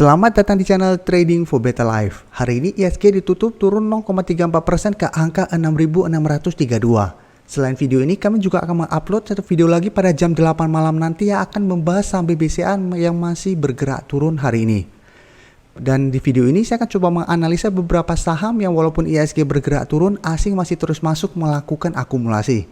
Selamat datang di channel Trading for Better Life. Hari ini IHSG ditutup turun 0,34% ke angka 6.632. Selain video ini, kami juga akan mengupload satu video lagi pada jam 8 malam nanti yang akan membahas saham BBCA yang masih bergerak turun hari ini. Dan di video ini saya akan coba menganalisa beberapa saham yang walaupun IHSG bergerak turun, asing masih terus masuk melakukan akumulasi.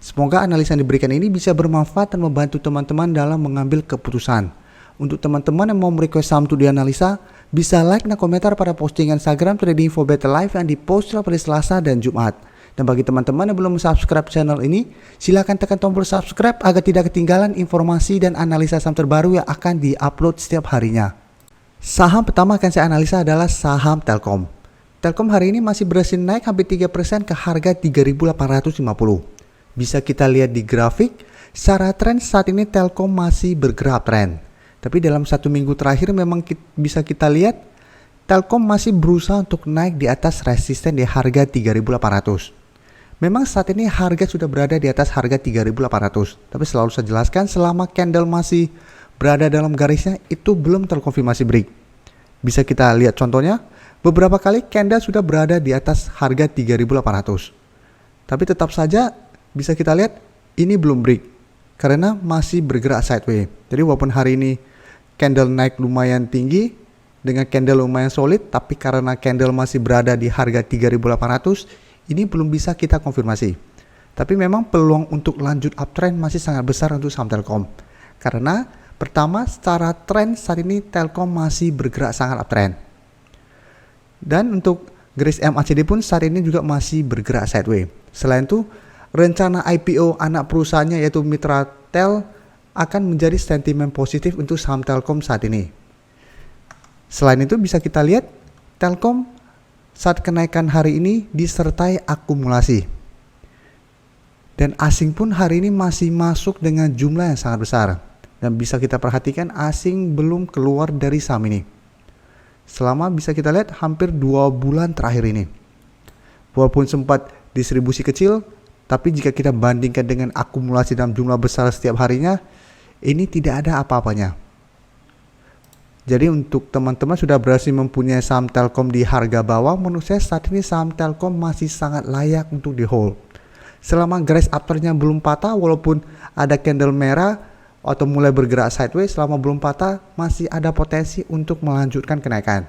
Semoga analisa yang diberikan ini bisa bermanfaat dan membantu teman-teman dalam mengambil keputusan. Untuk teman-teman yang mau merequest saham untuk dianalisa, bisa like dan komentar pada postingan Instagram Trading for Better Life yang dipost pada Selasa dan Jumat. Dan bagi teman-teman yang belum subscribe channel ini, silakan tekan tombol subscribe agar tidak ketinggalan informasi dan analisa saham terbaru yang akan diupload setiap harinya. Saham pertama akan saya analisa adalah saham Telkom. Telkom hari ini masih berhasil naik hampir 3% ke harga 3.850. Bisa kita lihat di grafik, secara tren saat ini Telkom masih bergerak tren. Tapi dalam satu minggu terakhir memang bisa kita lihat Telkom masih berusaha untuk naik di atas resisten di harga 3.800. Memang saat ini harga sudah berada di atas harga 3.800. Tapi selalu saya jelaskan selama candle masih berada dalam garisnya itu belum terkonfirmasi break. Bisa kita lihat contohnya, beberapa kali candle sudah berada di atas harga 3.800. Tapi tetap saja bisa kita lihat ini belum break karena masih bergerak sideways. Jadi walaupun hari ini candle naik lumayan tinggi dengan candle lumayan solid, tapi karena candle masih berada di harga 3.800, ini belum bisa kita konfirmasi. Tapi memang peluang untuk lanjut uptrend masih sangat besar untuk saham Telkom. Karena pertama, secara tren saat ini Telkom masih bergerak sangat uptrend. Dan untuk garis MACD pun saat ini juga masih bergerak sideways. Selain itu, rencana IPO anak perusahaannya yaitu Mitra Tel akan menjadi sentimen positif untuk saham Telkom saat ini. Selain itu bisa kita lihat Telkom saat kenaikan hari ini disertai akumulasi. Dan asing pun hari ini masih masuk dengan jumlah yang sangat besar. Dan bisa kita perhatikan asing belum keluar dari saham ini. Selama bisa kita lihat hampir 2 bulan terakhir ini. Walaupun sempat distribusi kecil, tapi jika kita bandingkan dengan akumulasi dalam jumlah besar setiap harinya, ini tidak ada apa-apanya. Jadi untuk teman-teman sudah berhasil mempunyai saham Telkom di harga bawah, menurut saya saat ini saham Telkom masih sangat layak untuk di hold. Selama garis uptrendnya belum patah, walaupun ada candle merah atau mulai bergerak sideways, selama belum patah masih ada potensi untuk melanjutkan kenaikan.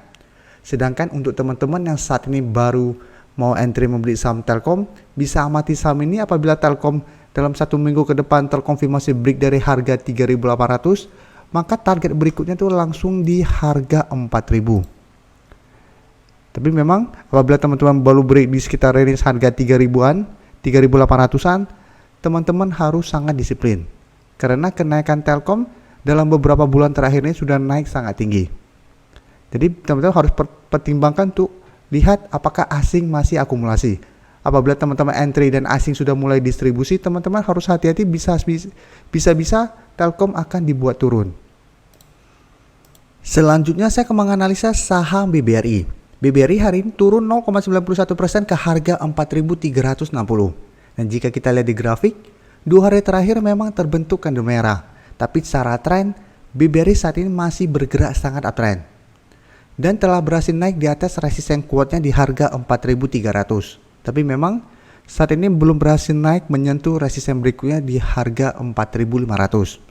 Sedangkan untuk teman-teman yang saat ini baru mau entry membeli saham Telkom, bisa amati saham ini apabila Telkom dalam satu minggu ke depan terkonfirmasi break dari harga 3.800, maka target berikutnya itu langsung di harga 4.000. Tapi memang apabila teman-teman baru break di sekitar range harga 3.000-an, 3.800-an, teman-teman harus sangat disiplin. Karena kenaikan Telkom dalam beberapa bulan terakhir ini sudah naik sangat tinggi. Jadi teman-teman harus pertimbangkan untuk lihat apakah asing masih akumulasi. Apabila teman-teman entry dan asing sudah mulai distribusi, teman-teman harus hati-hati, bisa-bisa Telkom akan dibuat turun. Selanjutnya saya akan menganalisa saham BBRI. BBRI hari ini turun 0,91% ke harga 4.360. Dan jika kita lihat di grafik, 2 hari terakhir memang terbentuk candle merah. Tapi secara tren, BBRI saat ini masih bergerak sangat uptrend. Dan telah berhasil naik di atas resisten kuatnya di harga 4.300. Tapi memang saat ini belum berhasil naik menyentuh resisten berikutnya di harga 4.500.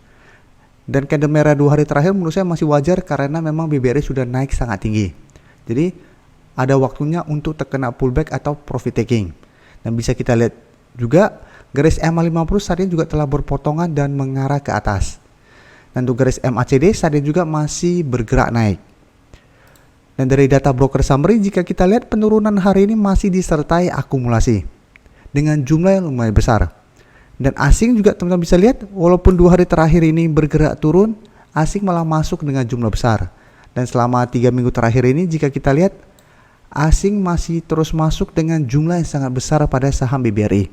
Dan candle merah 2 hari terakhir menurut saya masih wajar karena memang BBRI sudah naik sangat tinggi. Jadi ada waktunya untuk terkena pullback atau profit taking. Dan bisa kita lihat juga garis MA50 saat ini juga telah berpotongan dan mengarah ke atas. Dan untuk garis MACD saat ini juga masih bergerak naik. Dan dari data broker summary, jika kita lihat penurunan hari ini masih disertai akumulasi dengan jumlah yang lumayan besar. Dan asing juga teman-teman bisa lihat, walaupun 2 hari terakhir ini bergerak turun, asing malah masuk dengan jumlah besar. Dan selama 3 minggu terakhir ini jika kita lihat, asing masih terus masuk dengan jumlah yang sangat besar pada saham BBRI.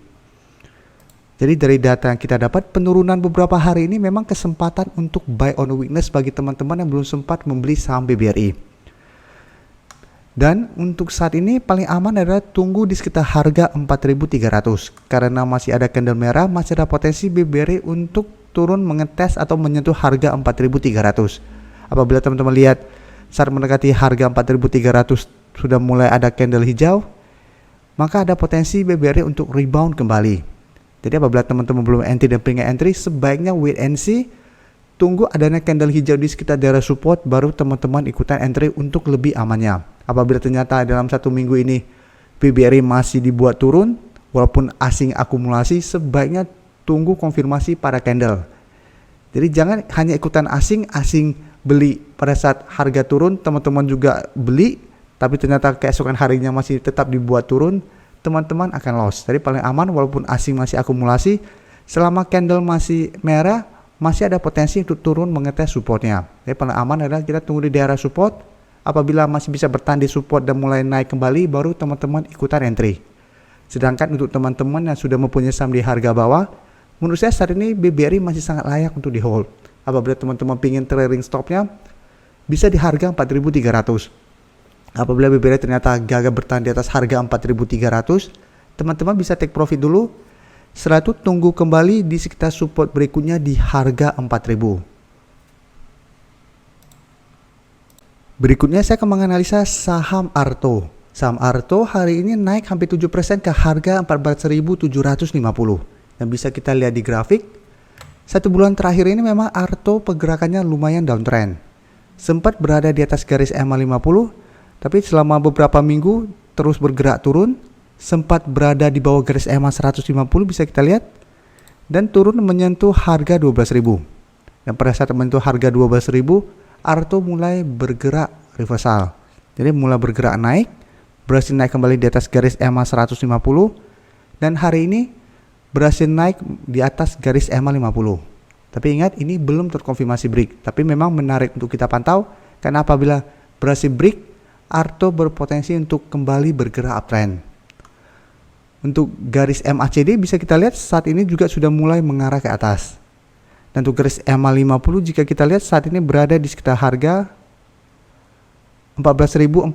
Jadi dari data yang kita dapat, penurunan beberapa hari ini memang kesempatan untuk buy on weakness bagi teman-teman yang belum sempat membeli saham BBRI. Dan untuk saat ini paling aman adalah tunggu di sekitar harga 4.300. Karena masih ada candle merah, masih ada potensi BBRI untuk turun mengetes atau menyentuh harga 4.300. Apabila teman-teman lihat saat mendekati harga 4.300 sudah mulai ada candle hijau, maka ada potensi BBRI untuk rebound kembali. Jadi apabila teman-teman belum entry dan pengen entry, sebaiknya wait and see, tunggu adanya candle hijau di sekitar daerah support, baru teman-teman ikutan entry untuk lebih amannya. Apabila ternyata dalam 1 minggu ini BBRI masih dibuat turun, walaupun asing akumulasi, sebaiknya tunggu konfirmasi pada candle. Jadi jangan hanya ikutan asing beli pada saat harga turun, teman-teman juga beli, tapi ternyata keesokan harinya masih tetap dibuat turun, teman-teman akan loss. Jadi paling aman walaupun asing masih akumulasi, selama candle masih merah, masih ada potensi untuk turun mengetes supportnya. Jadi paling aman adalah kita tunggu di daerah support. Apabila masih bisa bertahan di support dan mulai naik kembali, baru teman-teman ikutan entry. Sedangkan untuk teman-teman yang sudah mempunyai saham di harga bawah, menurut saya saat ini BBRI masih sangat layak untuk di hold. Apabila teman-teman ingin trailing stopnya, bisa di harga 4.300. Apabila BBRI ternyata gagal bertahan di atas harga 4.300, teman-teman bisa take profit dulu. Setelah itu tunggu kembali di sekitar support berikutnya di harga 4.000. Berikutnya saya akan menganalisa saham Arto. Saham Arto hari ini naik hampir 7% ke harga 14.750. Dan bisa kita lihat di grafik, 1 bulan terakhir ini memang Arto pergerakannya lumayan downtrend. Sempat berada di atas garis EMA 50, tapi selama beberapa minggu terus bergerak turun, sempat berada di bawah garis EMA 150 bisa kita lihat, dan turun menyentuh harga 12.000. Dan pada saat menyentuh harga 12.000, Arto mulai bergerak reversal. Jadi mulai bergerak naik, berhasil naik kembali di atas garis EMA 150, dan hari ini berhasil naik di atas garis EMA 50. Tapi ingat, ini belum terkonfirmasi break, tapi memang menarik untuk kita pantau, karena apabila berhasil break, Arto berpotensi untuk kembali bergerak uptrend. Untuk garis MACD bisa kita lihat saat ini juga sudah mulai mengarah ke atas. Dan untuk garis EMA 50 jika kita lihat saat ini berada di sekitar harga 14.475,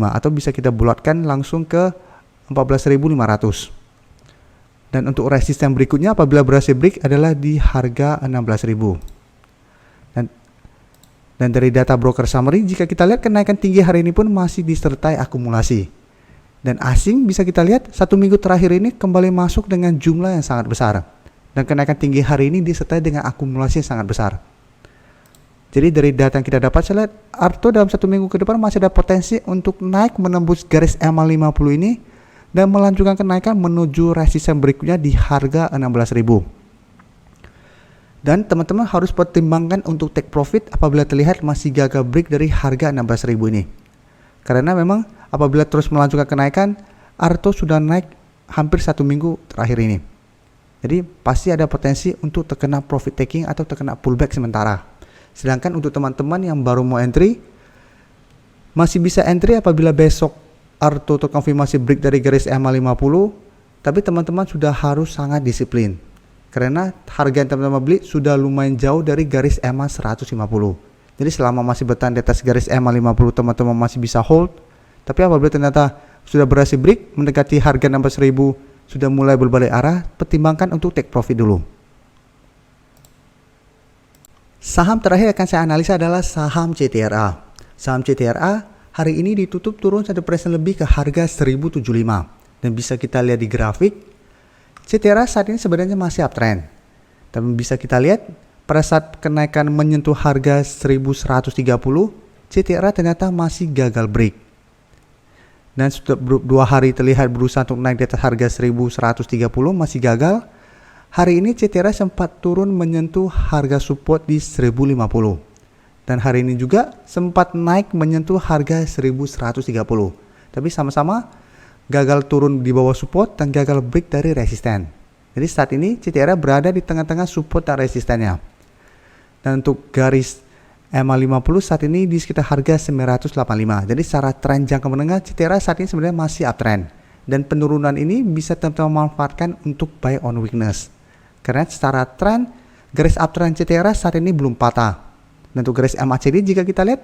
atau bisa kita bulatkan langsung ke 14.500. Dan untuk resisten berikutnya apabila berhasil break adalah di harga 16.000. Dan dari data broker summary, jika kita lihat kenaikan tinggi hari ini pun masih disertai akumulasi. Dan asing bisa kita lihat 1 minggu terakhir ini kembali masuk dengan jumlah yang sangat besar. Dan kenaikan tinggi hari ini disertai dengan akumulasi yang sangat besar. Jadi dari data yang kita dapat, saya lihat Arto dalam 1 minggu ke depan masih ada potensi untuk naik menembus garis EMA 50 ini dan melanjutkan kenaikan menuju resisten berikutnya di harga 16.000. Dan teman-teman harus pertimbangkan untuk take profit apabila terlihat masih gagal break dari harga 16.000 ini. Karena memang apabila terus melanjutkan kenaikan, Arto sudah naik hampir 1 minggu terakhir ini. Jadi pasti ada potensi untuk terkena profit taking atau terkena pullback sementara. Sedangkan untuk teman-teman yang baru mau entry, masih bisa entry apabila besok Arto terkonfirmasi break dari garis EMA 50, tapi teman-teman sudah harus sangat disiplin. Karena harga yang teman-teman beli sudah lumayan jauh dari garis EMA 150. Jadi selama masih bertahan di atas garis EMA 50, teman-teman masih bisa hold. Tapi apabila ternyata sudah berhasil break mendekati harga 16.000, sudah mulai berbalik arah, pertimbangkan untuk take profit dulu. Saham terakhir akan saya analisa adalah saham CTRA. Saham CTRA hari ini ditutup turun 1% lebih ke harga 1075. Dan bisa kita lihat di grafik, CTRA saat ini sebenarnya masih uptrend. Tapi bisa kita lihat pada saat kenaikan menyentuh harga 1130, CTRA ternyata masih gagal break. Dan sudah 2 hari terlihat berusaha untuk naik di atas harga 1130 masih gagal. Hari ini CTRA sempat turun menyentuh harga support di 1050. Dan hari ini juga sempat naik menyentuh harga 1130. Tapi sama-sama gagal turun di bawah support dan gagal break dari resisten. Jadi saat ini CTRA berada di tengah-tengah support dan resistennya. Dan untuk garis EMA 50 saat ini di sekitar harga 985. Jadi secara tren jangka menengah CTRA saat ini sebenarnya masih uptrend. Dan penurunan ini bisa teman-teman manfaatkan untuk buy on weakness. Karena secara tren garis uptrend CTRA saat ini belum patah. Dan untuk garis MACD jika kita lihat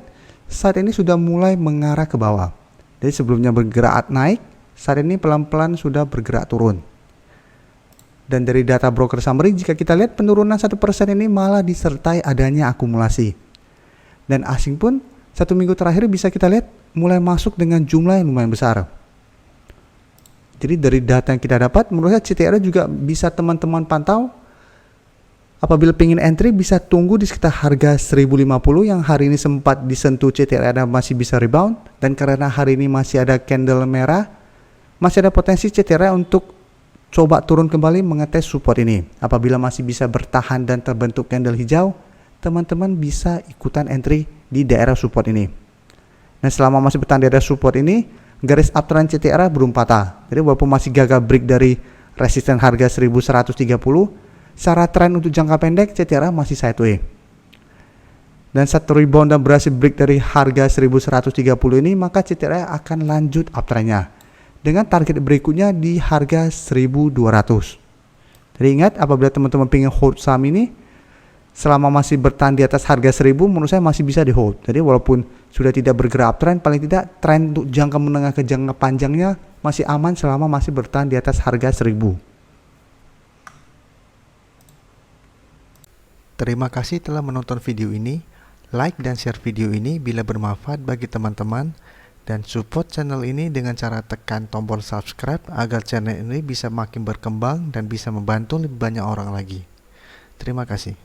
saat ini sudah mulai mengarah ke bawah. Jadi sebelumnya bergerak naik, saat ini pelan-pelan sudah bergerak turun. Dan dari data broker summary jika kita lihat penurunan 1% ini malah disertai adanya akumulasi. Dan asing pun 1 minggu terakhir bisa kita lihat mulai masuk dengan jumlah yang lumayan besar. Jadi dari data yang kita dapat, menurut saya CTRA juga bisa teman-teman pantau. Apabila pengen entry bisa tunggu di sekitar harga 1050 yang hari ini sempat disentuh CTRA dan masih bisa rebound. Dan karena hari ini masih ada candle merah, masih ada potensi CTRA untuk coba turun kembali mengetes support ini. Apabila masih bisa bertahan dan terbentuk candle hijau, teman-teman bisa ikutan entry di daerah support ini. Nah, selama masih bertahan di daerah support ini, garis uptrend CTRA belum patah. Jadi walaupun masih gagal break dari resisten harga 1130, secara tren untuk jangka pendek CTRA masih sideways. Dan satu rebound dan berhasil break dari harga 1130 ini, maka CTRA akan lanjut uptrendnya dengan target berikutnya di harga 1200. Jadi ingat, apabila teman-teman ingin hold saham ini, selama masih bertahan di atas harga 1000, menurut saya masih bisa di hold. Jadi walaupun sudah tidak bergerak uptrend, paling tidak tren untuk jangka menengah ke jangka panjangnya masih aman selama masih bertahan di atas harga 1000. Terima kasih telah menonton video ini. Like dan share video ini bila bermanfaat bagi teman-teman, dan support channel ini dengan cara tekan tombol subscribe agar channel ini bisa makin berkembang dan bisa membantu lebih banyak orang lagi. Terima kasih.